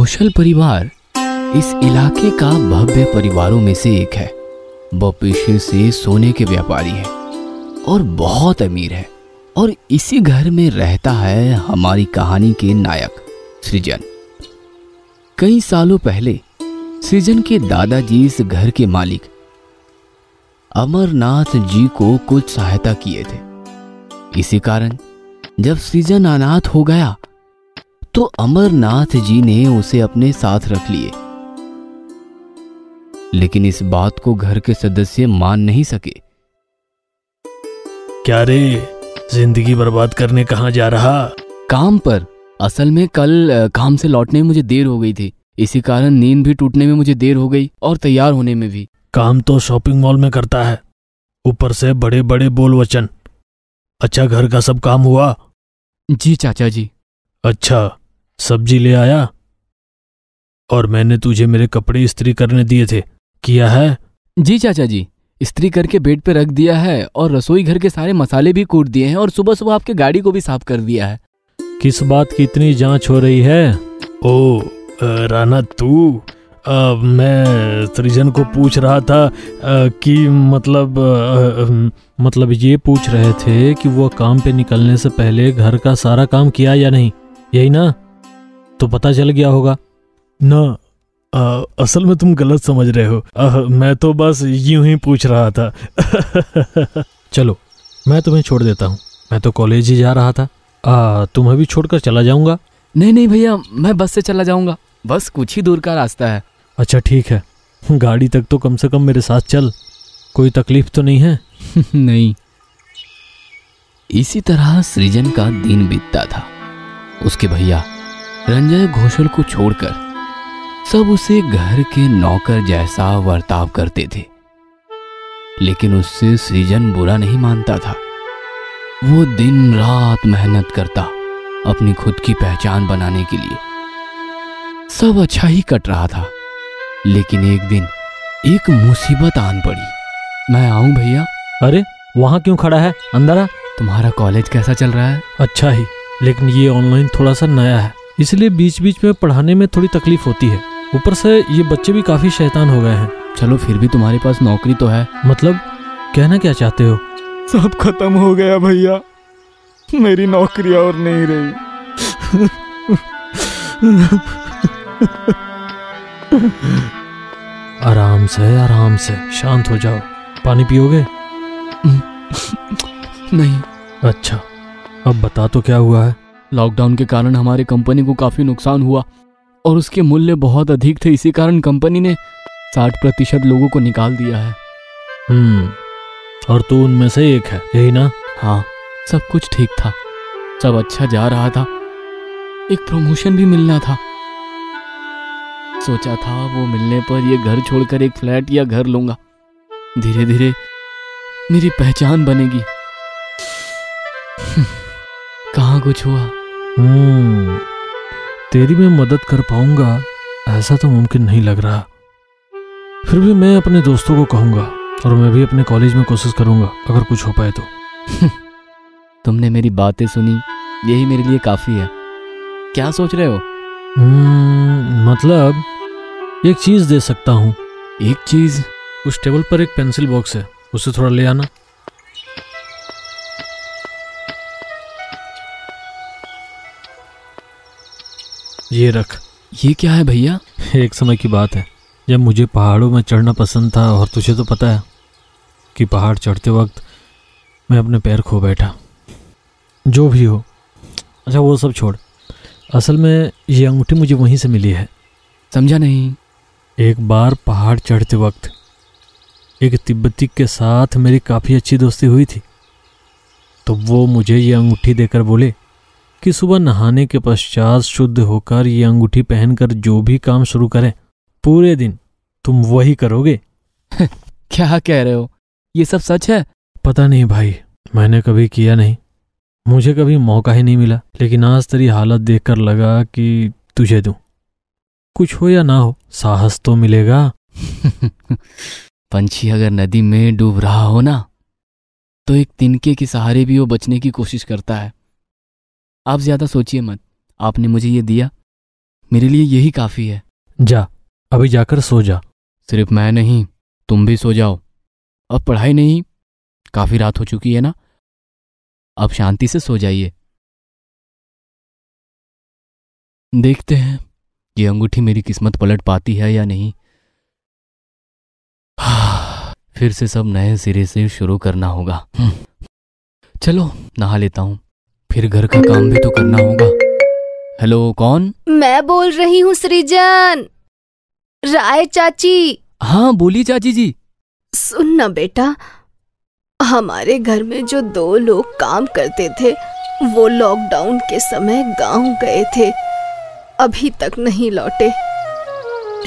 घोषल परिवार इस इलाके का भव्य परिवारों में से एक है। वह पेशे से सोने के व्यापारी है और बहुत अमीर है। और इसी घर में रहता है हमारी कहानी के नायक सृजन। कई सालों पहले सृजन के दादाजी इस घर के मालिक अमरनाथ जी को कुछ सहायता किए थे। इसी कारण जब सृजन अनाथ हो गया तो अमरनाथ जी ने उसे अपने साथ रख लिए। लेकिन इस बात को घर के सदस्य मान नहीं सके। क्या रे, जिंदगी बर्बाद करने कहाँ जा रहा? काम पर। असल में कल काम से लौटने में मुझे देर हो गई थी। इसी कारण नींद भी टूटने में मुझे देर हो गई और तैयार होने में भी। काम तो शॉपिंग मॉल में करता है, ऊपर से बड़े बड़े बोल वचन। अच्छा, घर का सब काम हुआ? जी चाचा जी। अच्छा, सब्जी ले आया? और मैंने तुझे मेरे कपड़े इस्त्री करने दिए थे, किया है? जी चाचा जी, इस्त्री करके बेड पे रख दिया है और रसोई घर के सारे मसाले भी कूट दिए हैं और सुबह सुबह आपके गाड़ी को भी साफ कर दिया है। किस बात की इतनी जांच हो रही है? ओ राना, तू मैं सृजन को पूछ रहा था कि मतलब ये पूछ रहे थे कि वो काम पे निकलने से पहले घर का सारा काम किया या नहीं, यही ना? तो पता चल गया होगा ना। असल में तुम गलत समझ रहे हो। मैं तो बस यूं ही पूछ रहा था। चलो, मैं तुम्हें छोड़ देता हूँ, मैं तो कॉलेज ही जा रहा था। तुम्हें भी छोड़कर चला जाऊंगा। नहीं नहीं भैया, मैं बस से चला जाऊंगा, बस कुछ ही दूर का रास्ता है। अच्छा ठीक है, गाड़ी तक तो कम से कम मेरे साथ चल, कोई तकलीफ तो नहीं है? नहीं। इसी तरह सृजन का दिन बीतता था। उसके भैया रंजय घोषल को छोड़कर सब उसे घर के नौकर जैसा बर्ताव करते थे। लेकिन उससे सृजन बुरा नहीं मानता था। वो दिन रात मेहनत करता अपनी खुद की पहचान बनाने के लिए। सब अच्छा ही कट रहा था। लेकिन एक दिन एक मुसीबत आन पड़ी। मैं आऊं भैया? अरे वहां क्यों खड़ा है, अंदर आ। तुम्हारा कॉलेज कैसा चल रहा है? अच्छा ही, लेकिन ये ऑनलाइन थोड़ा सा नया है, इसलिए बीच बीच में पढ़ाने में थोड़ी तकलीफ होती है। ऊपर से ये बच्चे भी काफी शैतान हो गए हैं। चलो फिर भी तुम्हारे पास नौकरी तो है। मतलब कहना क्या चाहते हो? सब खत्म हो गया भैया, मेरी नौकरी और नहीं रही। आराम से शांत हो जाओ। पानी पियोगे? नहीं। अच्छा, अब बता तो क्या हुआ है? लॉकडाउन के कारण हमारे कंपनी को काफी नुकसान हुआ और उसके मूल्य बहुत अधिक थे। इसी कारण कंपनी ने 60% लोगों को निकाल दिया है। और तू उनमें से एक है, यही ना? हाँ, सब कुछ ठीक था, सब अच्छा जा रहा था। एक प्रमोशन भी मिलना था। सोचा था वो मिलने पर ये घर छोड़कर एक फ्लैट या घर लूंगा। धीरे धीरे मेरी पहचान बनेगी। कहाँ कुछ हुआ। तेरी मैं मदद कर पाऊंगा ऐसा तो मुमकिन नहीं लग रहा। फिर भी मैं अपने दोस्तों को कहूंगा और मैं भी अपने कॉलेज में कोशिश करूंगा, अगर कुछ हो पाए तो। तुमने मेरी बातें सुनी, यही मेरे लिए काफी है। क्या सोच रहे हो? मतलब एक चीज दे सकता हूँ। एक चीज? उस टेबल पर एक पेंसिल बॉक्स है, उसे थोड़ा ले आना। ये रख। ये क्या है भैया? एक समय की बात है जब मुझे पहाड़ों में चढ़ना पसंद था, और तुझे तो पता है कि पहाड़ चढ़ते वक्त मैं अपने पैर खो बैठा। जो भी हो, अच्छा वो सब छोड़। असल में ये अंगूठी मुझे वहीं से मिली है। समझा नहीं। एक बार पहाड़ चढ़ते वक्त एक तिब्बती के साथ मेरी काफ़ी अच्छी दोस्ती हुई थी, तो वो मुझे ये अंगूठी देकर बोले कि सुबह नहाने के पश्चात शुद्ध होकर ये अंगूठी पहनकर जो भी काम शुरू करें, पूरे दिन तुम वही करोगे। क्या कह रहे हो? ये सब सच है? पता नहीं भाई, मैंने कभी किया नहीं, मुझे कभी मौका ही नहीं मिला। लेकिन आज तेरी हालत देखकर लगा कि तुझे दूं। कुछ हो या ना हो, साहस तो मिलेगा। पंछी अगर नदी में डूब रहा हो ना, तो एक तिनके के सहारे भी वो बचने की कोशिश करता है। आप ज्यादा सोचिए मत। आपने मुझे ये दिया, मेरे लिए यही काफी है। जा, अभी जाकर सो जा। सिर्फ मैं नहीं, तुम भी सो जाओ। अब पढ़ाई नहीं, काफी रात हो चुकी है ना, अब शांति से सो जाइए। देखते हैं ये अंगूठी मेरी किस्मत पलट पाती है या नहीं। फिर से सब नए सिरे से शुरू करना होगा। चलो नहा लेता हूं, फिर घर का काम भी तो करना होगा। हेलो, कौन? मैं बोल रही हूँ सृजन, राय चाची। हाँ बोली चाची जी। सुन ना बेटा, हमारे घर में जो 2 लोग काम करते थे वो लॉकडाउन के समय गांव गए थे, अभी तक नहीं लौटे।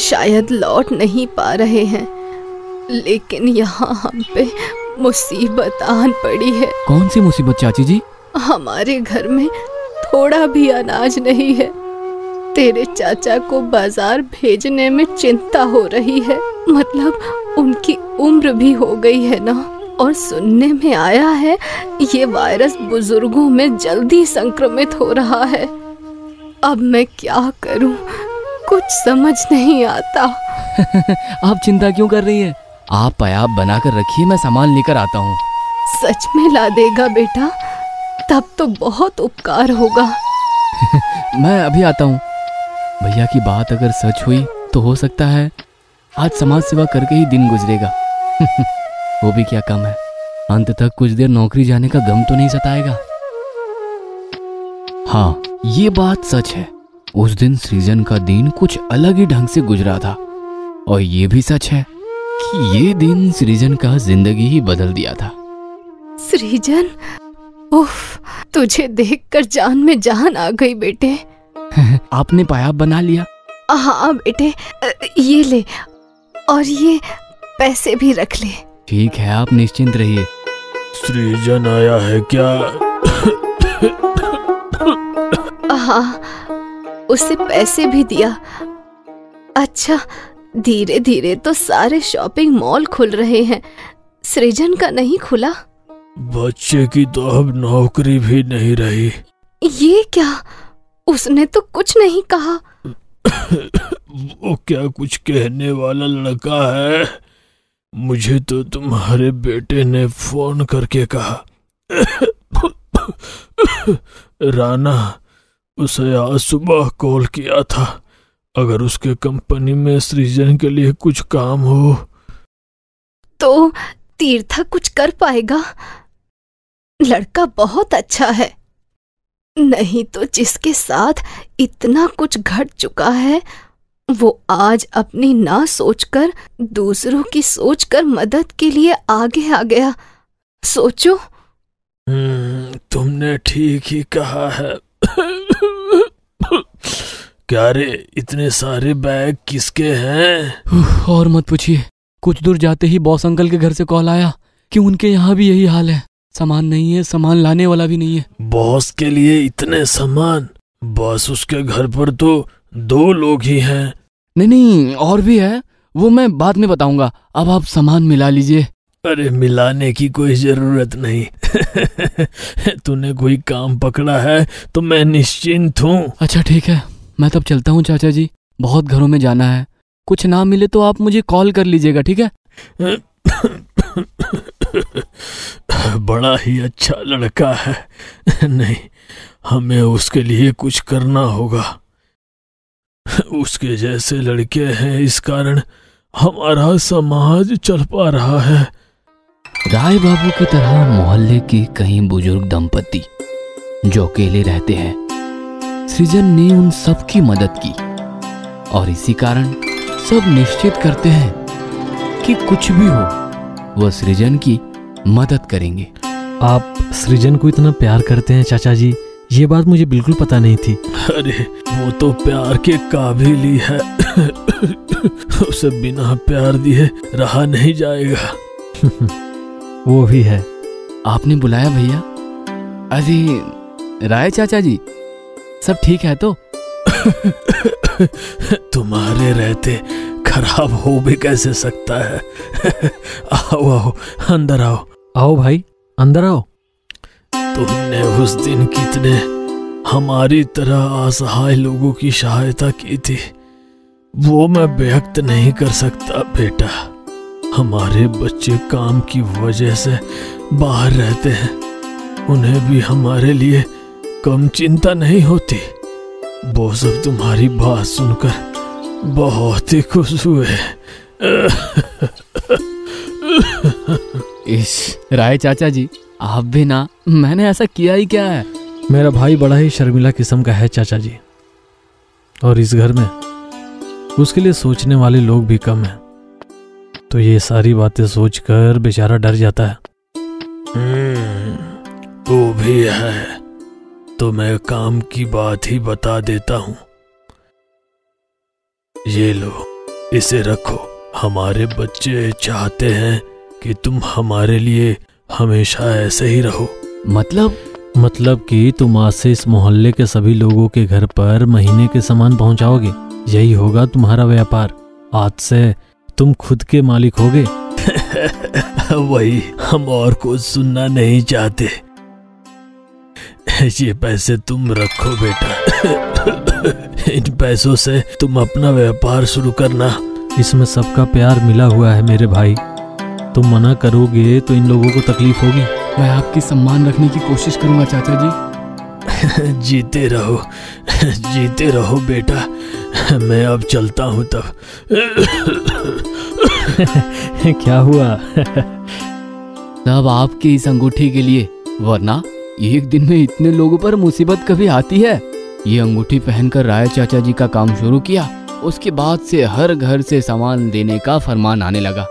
शायद लौट नहीं पा रहे हैं, लेकिन यहाँ हम पे मुसीबत आन पड़ी है। कौन सी मुसीबत चाची जी? हमारे घर में थोड़ा भी अनाज नहीं है। तेरे चाचा को बाजार भेजने में चिंता हो रही है, मतलब उनकी उम्र भी हो गई है ना, और सुनने में आया है ये वायरस बुजुर्गों में जल्दी संक्रमित हो रहा है। अब मैं क्या करूं, कुछ समझ नहीं आता। आप चिंता क्यों कर रही हैं? आप पयाब बनाकर रखिए, मैं सामान लेकर आता हूँ। सच में ला देगा बेटा? तब तो बहुत उपकार होगा। मैं अभी आता हूँ। भैया की बात अगर सच हुई तो हो सकता है आज समाज सेवा करके ही दिन गुजरेगा। वो भी क्या कम है, अंत तक कुछ देर नौकरी जाने का गम तो नहीं सताएगा। हाँ ये बात सच है, उस दिन सृजन का दिन कुछ अलग ही ढंग से गुजरा था, और ये भी सच है कि ये दिन सृजन का जिंदगी ही बदल दिया था। सृजन, उफ, तुझे देखकर जान में जान आ गई बेटे। आपने पायाब बना लिया? हाँ बेटे, ये ले, और ये पैसे भी रख ले। ठीक है, आप निश्चिंत रहिए। सृजन आया है क्या? हाँ, उसे पैसे भी दिया। अच्छा, धीरे धीरे तो सारे शॉपिंग मॉल खुल रहे हैं, सृजन का नहीं खुला। बच्चे की तो अब नौकरी भी नहीं रही। ये क्या? उसने तो कुछ नहीं कहा। वो क्या कुछ कहने वाला लड़का है? मुझे तो तुम्हारे बेटे ने फोन करके कहा। राना, उसे आज सुबह कॉल किया था, अगर उसके कंपनी में सृजन के लिए कुछ काम हो तो तीर्था कुछ कर पाएगा। लड़का बहुत अच्छा है, नहीं तो जिसके साथ इतना कुछ घट चुका है वो आज अपनी ना सोचकर दूसरों की सोचकर मदद के लिए आगे आ गया। सोचो। तुमने ठीक ही कहा है। क्या रे, इतने सारे बैग किसके हैं? और मत पूछिए, कुछ दूर जाते ही बॉस अंकल के घर से कॉल आया कि उनके यहाँ भी यही हाल है, सामान नहीं है, सामान लाने वाला भी नहीं है। बॉस के लिए इतने सामान? बस उसके घर पर तो 2 लोग ही हैं। नहीं, और भी है, वो मैं बाद में बताऊंगा। अब आप सामान मिला लीजिए। अरे मिलाने की कोई जरूरत नहीं। तूने कोई काम पकड़ा है तो मैं निश्चिंत हूँ। अच्छा ठीक है, मैं तब चलता हूँ चाचा जी, बहुत घरों में जाना है। कुछ ना मिले तो आप मुझे कॉल कर लीजिएगा, ठीक है? बड़ा ही अच्छा लड़का है। नहीं, हमें उसके लिए कुछ करना होगा। उसके जैसे लड़के हैं, इस कारण हमारा समाज चल पा रहा है। राय बाबू की तरह मोहल्ले के कई बुजुर्ग दंपति जो अकेले रहते हैं, सृजन ने उन सब की मदद की, और इसी कारण सब निश्चित करते हैं कि कुछ भी हो वह सृजन की मदद करेंगे। आप सृजन को इतना प्यार करते हैं चाचा जी, ये बात मुझे बिल्कुल पता नहीं थी। अरे वो तो प्यार के काबिल ही है। उसे बिना प्यार दिए रहा नहीं जाएगा। वो भी है। आपने बुलाया भैया? अरे राय चाचा जी, सब ठीक है तो? तुम्हारे रहते खराब हो भी कैसे सकता है। आओ आओ, अंदर आओ। आओ भाई, अंदर आओ। तुमने उस दिन कितने हमारी तरह असहाय लोगों की सहायता की थी, वो मैं व्यक्त नहीं कर सकता बेटा। हमारे बच्चे काम की वजह से बाहर रहते हैं, उन्हें भी हमारे लिए कम चिंता नहीं होती। वो सब तुम्हारी बात सुनकर बहुत ही खुश हुए। इस राय चाचा जी, आप भी ना, मैंने ऐसा किया ही क्या है। मेरा भाई बड़ा ही शर्मिला किस्म का है चाचा जी, और इस घर में उसके लिए सोचने वाले लोग भी कम हैं, तो ये सारी बातें सोचकर बेचारा डर जाता है। वो भी है, तो मैं काम की बात ही बता देता हूँ। ये लो, इसे रखो। हमारे बच्चे चाहते हैं कि तुम हमारे लिए हमेशा ऐसे ही रहो। मतलब कि तुम आज से इस मोहल्ले के सभी लोगों के घर पर महीने के सामान पहुंचाओगे। यही होगा तुम्हारा व्यापार। आज से तुम खुद के मालिक होगे। वही हम और कुछ सुनना नहीं चाहते। ये पैसे तुम रखो बेटा। इन पैसों से तुम अपना व्यापार शुरू करना। इसमें सबका प्यार मिला हुआ है मेरे भाई। तुम मना करोगे तो इन लोगों को तकलीफ होगी। मैं आपकी सम्मान रखने की कोशिश करूंगा चाचा जी। जीते रहो बेटा। मैं अब चलता हूँ तब। क्या हुआ? सब आपकी इस अंगूठी के लिए, वरना एक दिन में इतने लोगों पर मुसीबत कभी आती है। ये अंगूठी पहनकर राय चाचा जी का काम शुरू किया, उसके बाद से हर घर से सामान देने का फरमान आने लगा।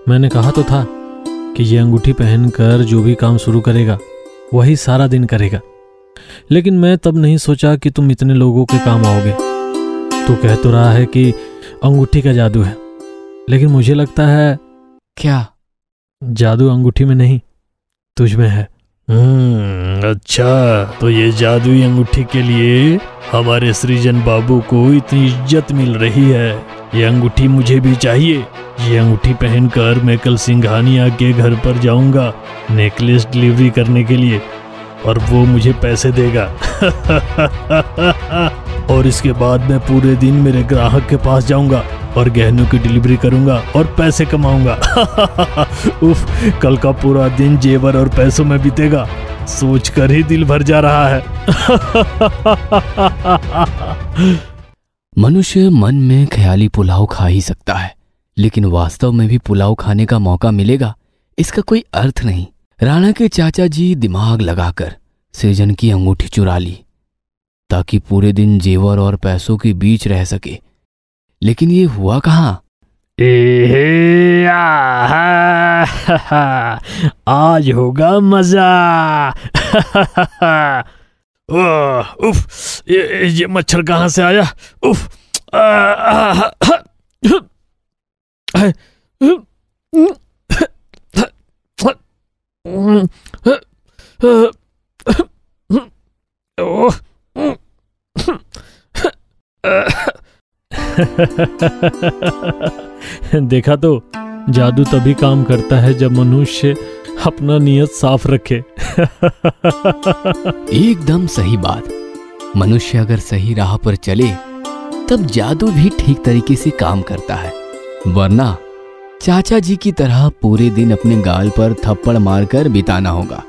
मैंने कहा तो था कि ये अंगूठी पहनकर जो भी काम शुरू करेगा वही सारा दिन करेगा, लेकिन मैं तब नहीं सोचा कि तुम इतने लोगों के काम आओगे। तू कह तो रहा है कि अंगूठी का जादू है, लेकिन मुझे लगता है क्या जादू अंगूठी में नहीं, तुझ में है। अच्छा, तो ये जादुई अंगूठी के लिए हमारे सृजन बाबू को इतनी इज्जत मिल रही है। ये अंगूठी मुझे भी चाहिए। ये अंगूठी पहनकर मैं कल सिंघानिया के घर पर जाऊंगा नेकलेस डिलीवरी करने के लिए, और वो मुझे पैसे देगा। और इसके बाद मैं पूरे दिन मेरे ग्राहक के पास जाऊंगा और गहनों की डिलीवरी करूंगा और पैसे कमाऊंगा। उफ, कल का पूरा दिन जेवर और पैसों में बीतेगा। सोचकर ही दिल भर जा रहा है। मनुष्य मन में ख्याली पुलाव खा ही सकता है, लेकिन वास्तव में भी पुलाव खाने का मौका मिलेगा, इसका कोई अर्थ नहीं। राणा के चाचा जी दिमाग लगाकर सृजन की अंगूठी चुरा ली ताकि पूरे दिन जेवर और पैसों के बीच रह सके, लेकिन ये हुआ कहाँ? आज होगा मजा। उफ, ये मच्छर कहाँ से आया? उफ, देखा तो, जादू तभी काम करता है जब मनुष्य अपना नियत साफ रखे। एकदम सही बात। मनुष्य अगर सही राह पर चले तब जादू भी ठीक तरीके से काम करता है, वरना चाचा जी की तरह पूरे दिन अपने गाल पर थप्पड़ मारकर बिताना होगा।